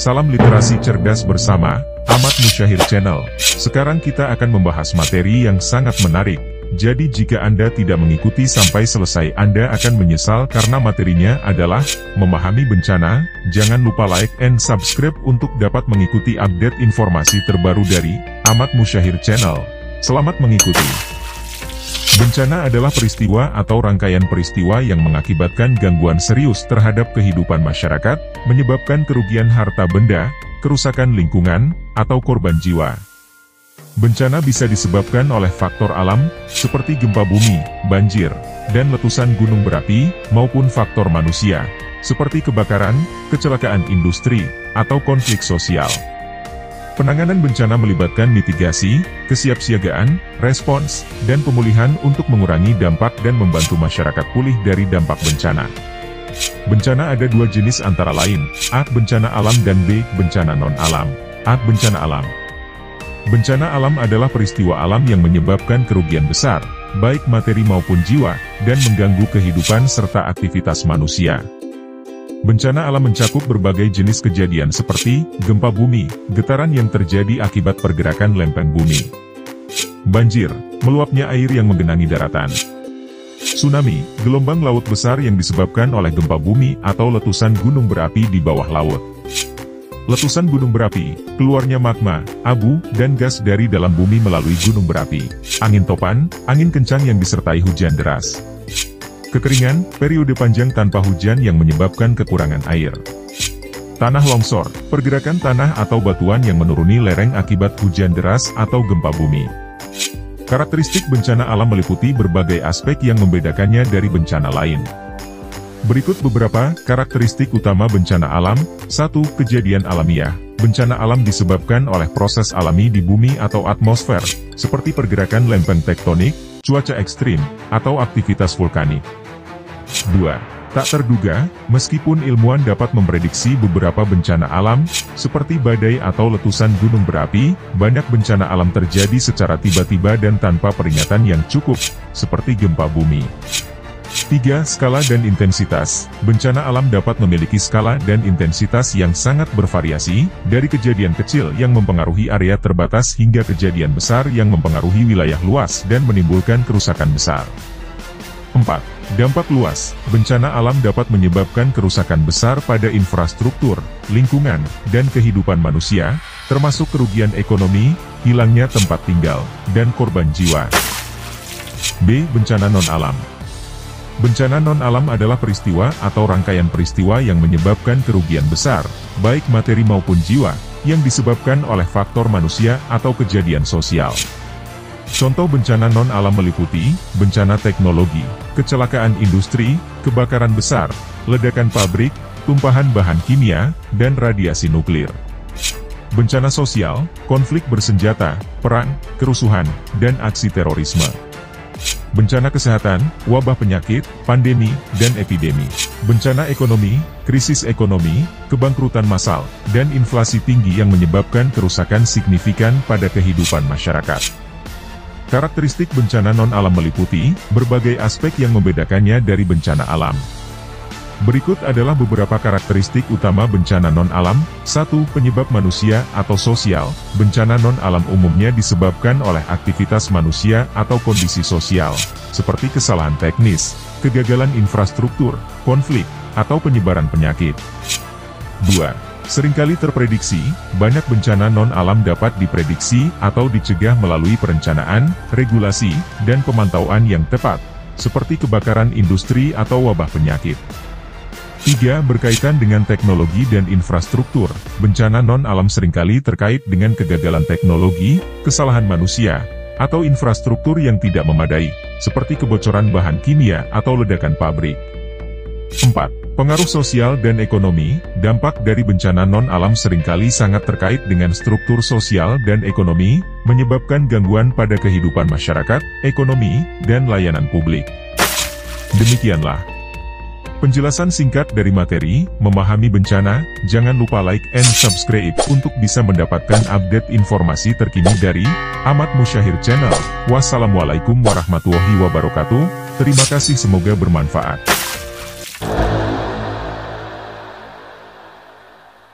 Salam literasi cerdas bersama Ahmad Musyahir Channel. Sekarang kita akan membahas materi yang sangat menarik. Jadi jika Anda tidak mengikuti sampai selesai, Anda akan menyesal karena materinya adalah memahami bencana. Jangan lupa like and subscribe untuk dapat mengikuti update informasi terbaru dari Ahmad Musyahir Channel. Selamat mengikuti. Bencana adalah peristiwa atau rangkaian peristiwa yang mengakibatkan gangguan serius terhadap kehidupan masyarakat, menyebabkan kerugian harta benda, kerusakan lingkungan, atau korban jiwa. Bencana bisa disebabkan oleh faktor alam, seperti gempa bumi, banjir, dan letusan gunung berapi, maupun faktor manusia, seperti kebakaran, kecelakaan industri, atau konflik sosial. Penanganan bencana melibatkan mitigasi, kesiapsiagaan, respons, dan pemulihan untuk mengurangi dampak dan membantu masyarakat pulih dari dampak bencana. Bencana ada dua jenis antara lain, A. Bencana alam dan B. Bencana non-alam. A. Bencana alam. Bencana alam adalah peristiwa alam yang menyebabkan kerugian besar, baik materi maupun jiwa, dan mengganggu kehidupan serta aktivitas manusia. Bencana alam mencakup berbagai jenis kejadian seperti gempa bumi, getaran yang terjadi akibat pergerakan lempeng bumi. Banjir, meluapnya air yang menggenangi daratan. Tsunami, gelombang laut besar yang disebabkan oleh gempa bumi atau letusan gunung berapi di bawah laut. Letusan gunung berapi, keluarnya magma, abu, dan gas dari dalam bumi melalui gunung berapi. Angin topan, angin kencang yang disertai hujan deras. Kekeringan, periode panjang tanpa hujan yang menyebabkan kekurangan air. Tanah longsor, pergerakan tanah atau batuan yang menuruni lereng akibat hujan deras atau gempa bumi. Karakteristik bencana alam meliputi berbagai aspek yang membedakannya dari bencana lain. Berikut beberapa karakteristik utama bencana alam. 1. Kejadian alamiah. Bencana alam disebabkan oleh proses alami di bumi atau atmosfer, seperti pergerakan lempeng tektonik, cuaca ekstrim, atau aktivitas vulkanik. 2. Tak terduga, meskipun ilmuwan dapat memprediksi beberapa bencana alam, seperti badai atau letusan gunung berapi, banyak bencana alam terjadi secara tiba-tiba dan tanpa peringatan yang cukup, seperti gempa bumi. 3. Skala dan intensitas. Bencana alam dapat memiliki skala dan intensitas yang sangat bervariasi, dari kejadian kecil yang mempengaruhi area terbatas hingga kejadian besar yang mempengaruhi wilayah luas dan menimbulkan kerusakan besar. 4. Dampak luas. Bencana alam dapat menyebabkan kerusakan besar pada infrastruktur, lingkungan, dan kehidupan manusia, termasuk kerugian ekonomi, hilangnya tempat tinggal, dan korban jiwa. B. Bencana non-alam. Bencana non-alam adalah peristiwa atau rangkaian peristiwa yang menyebabkan kerugian besar, baik materi maupun jiwa, yang disebabkan oleh faktor manusia atau kejadian sosial. Contoh bencana non-alam meliputi bencana teknologi, kecelakaan industri, kebakaran besar, ledakan pabrik, tumpahan bahan kimia, dan radiasi nuklir. Bencana sosial, konflik bersenjata, perang, kerusuhan, dan aksi terorisme. Bencana kesehatan, wabah penyakit, pandemi, dan epidemi. Bencana ekonomi, krisis ekonomi, kebangkrutan massal, dan inflasi tinggi yang menyebabkan kerusakan signifikan pada kehidupan masyarakat. Karakteristik bencana non-alam meliputi berbagai aspek yang membedakannya dari bencana alam. Berikut adalah beberapa karakteristik utama bencana non-alam. 1. Penyebab manusia atau sosial. Bencana non-alam umumnya disebabkan oleh aktivitas manusia atau kondisi sosial, seperti kesalahan teknis, kegagalan infrastruktur, konflik, atau penyebaran penyakit. 2. Seringkali terprediksi, banyak bencana non-alam dapat diprediksi atau dicegah melalui perencanaan, regulasi, dan pemantauan yang tepat, seperti kebakaran industri atau wabah penyakit. 3. Berkaitan dengan teknologi dan infrastruktur. Bencana non-alam seringkali terkait dengan kegagalan teknologi, kesalahan manusia, atau infrastruktur yang tidak memadai, seperti kebocoran bahan kimia atau ledakan pabrik. 4. Pengaruh sosial dan ekonomi. Dampak dari bencana non-alam seringkali sangat terkait dengan struktur sosial dan ekonomi, menyebabkan gangguan pada kehidupan masyarakat, ekonomi, dan layanan publik. Demikianlah penjelasan singkat dari materi memahami bencana. Jangan lupa like and subscribe untuk bisa mendapatkan update informasi terkini dari Ahmad Musyahir Channel. Wassalamualaikum warahmatullahi wabarakatuh. Terima kasih, semoga bermanfaat.